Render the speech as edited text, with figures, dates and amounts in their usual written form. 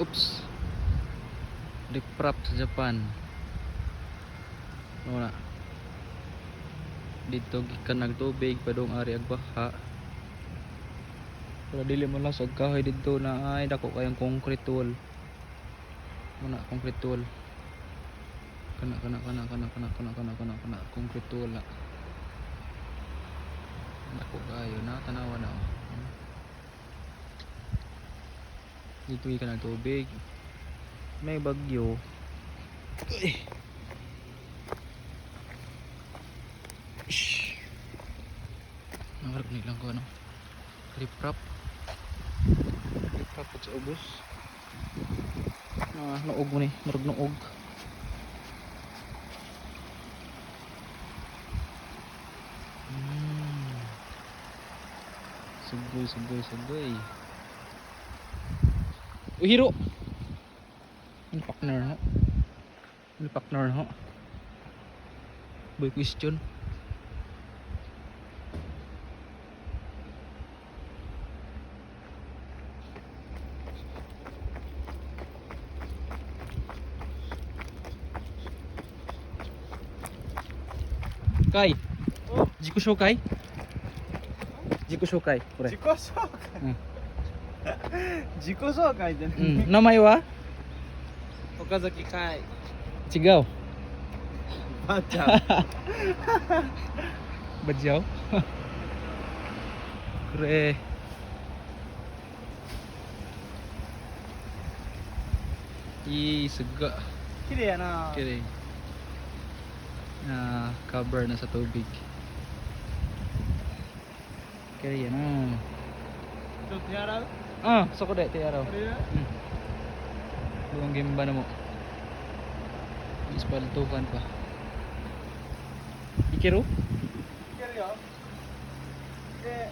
Oops. Riprap sa Japan. Wala. Dito gikan nagtubig padung ari ag baha. Pero dili mo lang sa kahoy dito na ay dako kayong concrete wall. Muna concrete wall. Kana concrete wall na. Dako kayo na tanawa na. Dito gikan nagtubig. May bagyo. Uy. Nangarap nilang ko ano. Riprap sa ubos. Noog mo ni, marag noog. Sugoy. Uy, hiro! Ano partner ho? Boy question. Kai. Oh. Jiku shokai. Kore. 自己紹介、自己紹介じゃない、Namay wa? 岡崎海 Chigaw. ばあちゃん Badyaw. Kore. Suga. 綺麗やな Kire. Cover na sa tubig. Kaya yan. ちょっと手洗う So ko dito araw. これ Buong gimba na mo. Ispaltukan pa. Ikiro? いけるよで